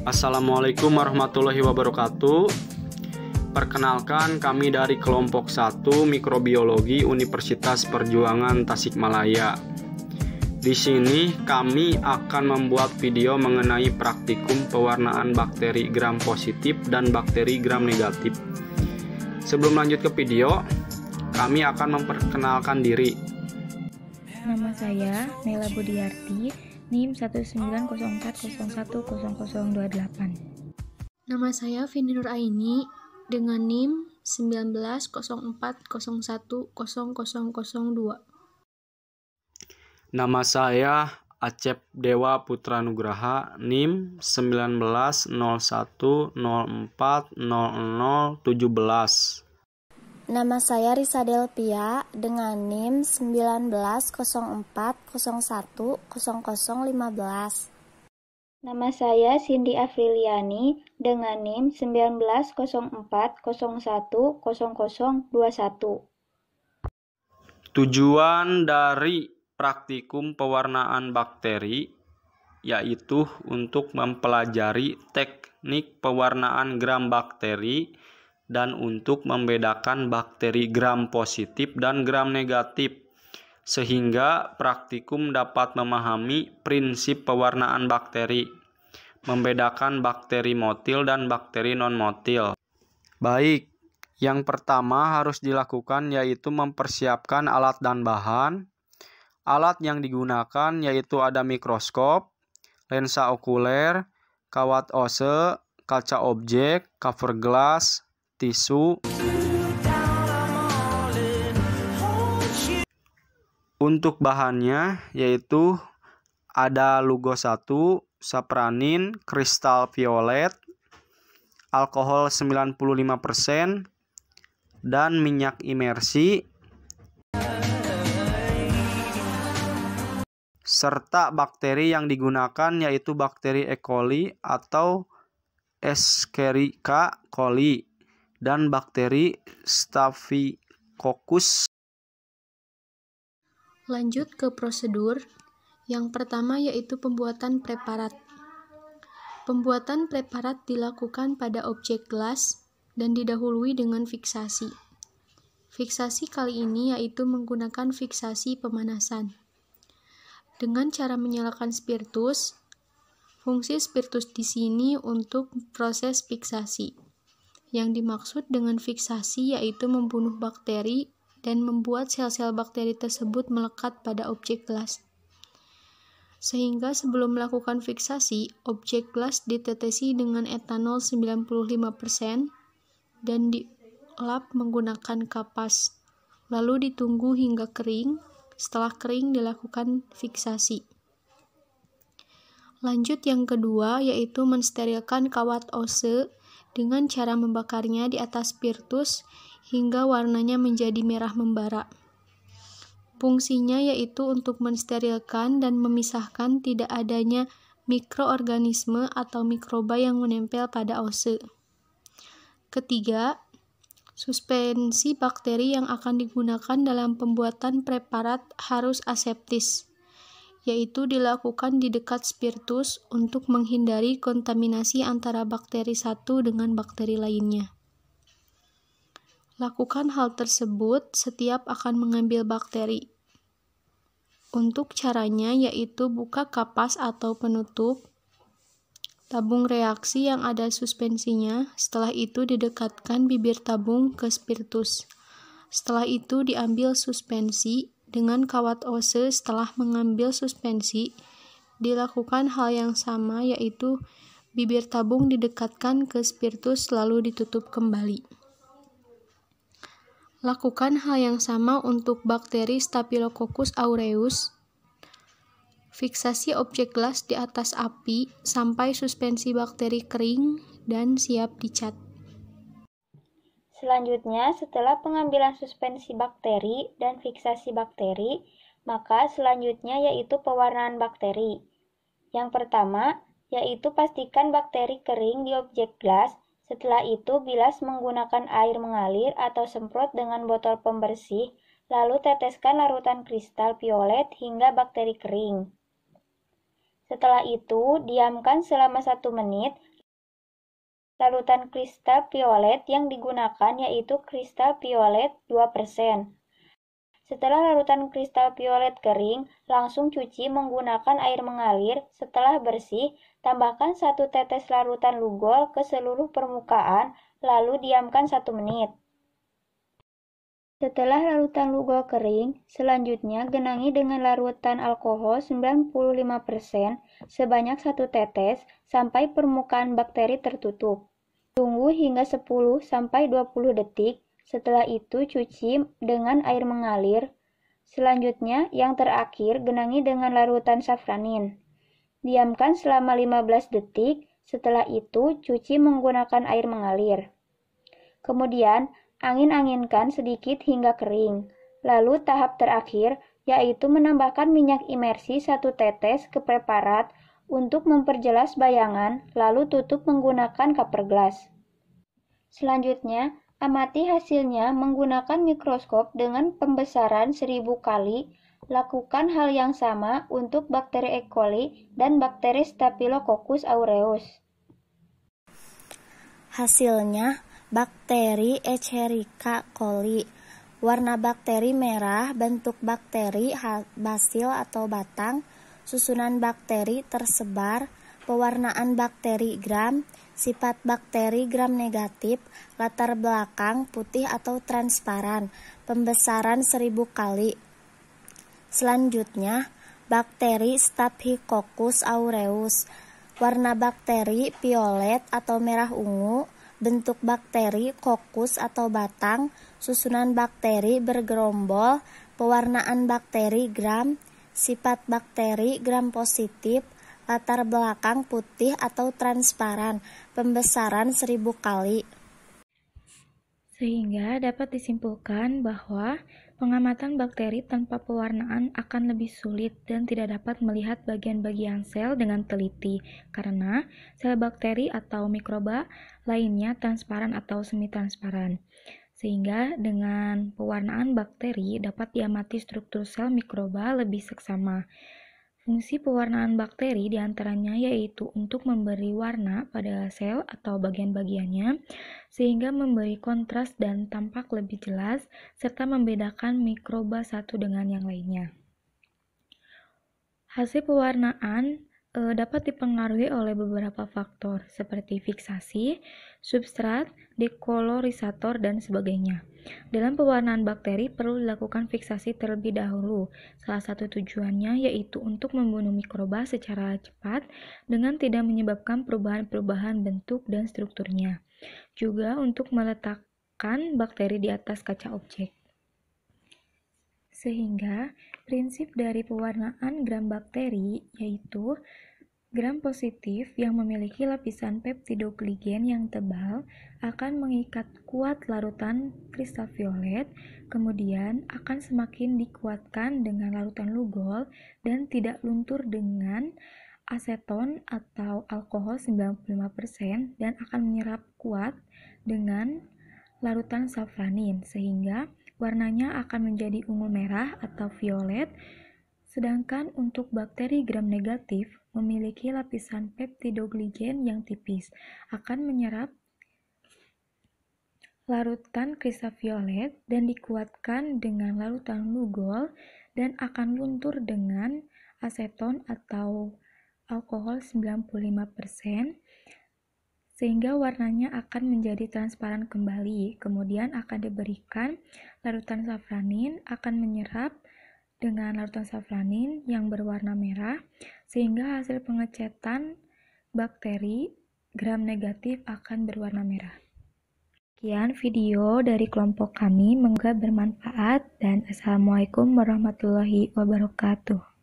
Assalamualaikum warahmatullahi wabarakatuh. Perkenalkan, kami dari kelompok 1 Mikrobiologi Universitas Perjuangan Tasikmalaya. Di sini kami akan membuat video mengenai praktikum pewarnaan bakteri gram positif dan bakteri gram negatif. Sebelum lanjut ke video, kami akan memperkenalkan diri. Nama saya Nela Budiarti, NIM 19040100028. Nama saya Vindi Nur Aini dengan NIM 1904010002. Nama saya Acep Dewa Putra Nugraha, NIM 1901040017. Nama saya Risa Delpia dengan NIM 1904010015. Nama saya Cindy Afriliani dengan NIM 1904010021. Tujuan dari praktikum pewarnaan bakteri yaitu untuk mempelajari teknik pewarnaan gram bakteri dan untuk membedakan bakteri gram positif dan gram negatif, sehingga praktikum dapat memahami prinsip pewarnaan bakteri, membedakan bakteri motil dan bakteri non-motil. Baik, yang pertama harus dilakukan yaitu mempersiapkan alat dan bahan. Alat yang digunakan yaitu ada mikroskop, lensa okuler, kawat ose, kaca objek, cover glass, tisu. Untuk bahannya yaitu ada Lugo 1, sapranin, kristal violet, alkohol 95%, dan minyak imersi, serta bakteri yang digunakan yaitu bakteri E. coli atau Escherichia coli dan bakteri Staphylococcus. Lanjut ke prosedur. Yang pertama yaitu pembuatan preparat. Pembuatan preparat dilakukan pada objek gelas dan didahului dengan fiksasi. Fiksasi kali ini yaitu menggunakan fiksasi pemanasan. Dengan cara menyalakan spiritus, fungsi spiritus di sini untuk proses fiksasi. Yang dimaksud dengan fiksasi yaitu membunuh bakteri dan membuat sel-sel bakteri tersebut melekat pada objek gelas. Sehingga sebelum melakukan fiksasi, objek gelas ditetesi dengan etanol 95% dan dilap menggunakan kapas. Lalu ditunggu hingga kering. Setelah kering dilakukan fiksasi. Lanjut yang kedua yaitu mensterilkan kawat ose dengan cara membakarnya di atas spiritus hingga warnanya menjadi merah membara. Fungsinya yaitu untuk mensterilkan dan memisahkan tidak adanya mikroorganisme atau mikroba yang menempel pada ose. Ketiga, suspensi bakteri yang akan digunakan dalam pembuatan preparat harus aseptis, yaitu dilakukan di dekat spiritus untuk menghindari kontaminasi antara bakteri satu dengan bakteri lainnya. Lakukan hal tersebut setiap akan mengambil bakteri. Untuk caranya yaitu buka kapas atau penutup, tabung reaksi yang ada suspensinya, setelah itu didekatkan bibir tabung ke spiritus. Setelah itu diambil suspensi dengan kawat ose. Setelah mengambil suspensi, dilakukan hal yang sama yaitu bibir tabung didekatkan ke spiritus lalu ditutup kembali. Lakukan hal yang sama untuk bakteri Staphylococcus aureus. Fiksasi objek gelas di atas api sampai suspensi bakteri kering dan siap dicat. Selanjutnya, setelah pengambilan suspensi bakteri dan fiksasi bakteri, maka selanjutnya yaitu pewarnaan bakteri. Yang pertama, yaitu pastikan bakteri kering di objek gelas. Setelah itu, bilas menggunakan air mengalir atau semprot dengan botol pembersih, lalu teteskan larutan kristal violet hingga bakteri kering. Setelah itu, diamkan selama 1 menit, Larutan kristal violet yang digunakan yaitu kristal violet 2%. Setelah larutan kristal violet kering, langsung cuci menggunakan air mengalir. Setelah bersih, tambahkan 1 tetes larutan lugol ke seluruh permukaan, lalu diamkan 1 menit. Setelah larutan lugol kering, selanjutnya genangi dengan larutan alkohol 95% sebanyak 1 tetes sampai permukaan bakteri tertutup. Tunggu hingga 10-20 detik, setelah itu cuci dengan air mengalir. Selanjutnya, yang terakhir, genangi dengan larutan safranin. Diamkan selama 15 detik, setelah itu cuci menggunakan air mengalir. Kemudian, angin-anginkan sedikit hingga kering. Lalu tahap terakhir, yaitu menambahkan minyak imersi 1 tetes ke preparat untuk memperjelas bayangan, lalu tutup menggunakan cover glass. Selanjutnya, amati hasilnya menggunakan mikroskop dengan pembesaran 1000 kali. Lakukan hal yang sama untuk bakteri E. coli dan bakteri Staphylococcus aureus. Hasilnya, bakteri Escherichia coli. Warna bakteri merah, bentuk bakteri basil atau batang, susunan bakteri tersebar, pewarnaan bakteri gram, sifat bakteri gram negatif, latar belakang putih atau transparan, pembesaran 1000 kali. Selanjutnya, bakteri Staphylococcus aureus. Warna bakteri violet atau merah ungu, bentuk bakteri kokus atau batang, susunan bakteri bergerombol, pewarnaan bakteri gram, sifat bakteri gram positif, latar belakang putih atau transparan, pembesaran 1000 kali. Sehingga dapat disimpulkan bahwa pengamatan bakteri tanpa pewarnaan akan lebih sulit dan tidak dapat melihat bagian-bagian sel dengan teliti, karena sel bakteri atau mikroba lainnya transparan atau semi-transparan. Sehingga dengan pewarnaan bakteri dapat diamati struktur sel mikroba lebih seksama. Fungsi pewarnaan bakteri diantaranya yaitu untuk memberi warna pada sel atau bagian-bagiannya, sehingga memberi kontras dan tampak lebih jelas, serta membedakan mikroba satu dengan yang lainnya. Hasil pewarnaan dapat dipengaruhi oleh beberapa faktor, seperti fiksasi, substrat, dekolorisator, dan sebagainya. Dalam pewarnaan bakteri perlu dilakukan fiksasi terlebih dahulu. Salah satu tujuannya yaitu untuk membunuh mikroba secara cepat dengan tidak menyebabkan perubahan-perubahan bentuk dan strukturnya. Juga untuk meletakkan bakteri di atas kaca objek. Sehingga prinsip dari pewarnaan gram bakteri yaitu gram positif yang memiliki lapisan peptidogligen yang tebal akan mengikat kuat larutan kristal violet, kemudian akan semakin dikuatkan dengan larutan lugol dan tidak luntur dengan aseton atau alkohol 95% dan akan menyerap kuat dengan larutan safranin, sehingga warnanya akan menjadi ungu merah atau violet. Sedangkan untuk bakteri gram negatif memiliki lapisan peptidogligen yang tipis, akan menyerap larutan kristal violet dan dikuatkan dengan larutan lugol dan akan luntur dengan aseton atau alkohol 95%, sehingga warnanya akan menjadi transparan kembali. Kemudian akan diberikan larutan safranin, akan menyerap dengan larutan safranin yang berwarna merah, sehingga hasil pengecetan bakteri gram negatif akan berwarna merah. Sekian video dari kelompok kami, semoga bermanfaat dan Assalamualaikum warahmatullahi wabarakatuh.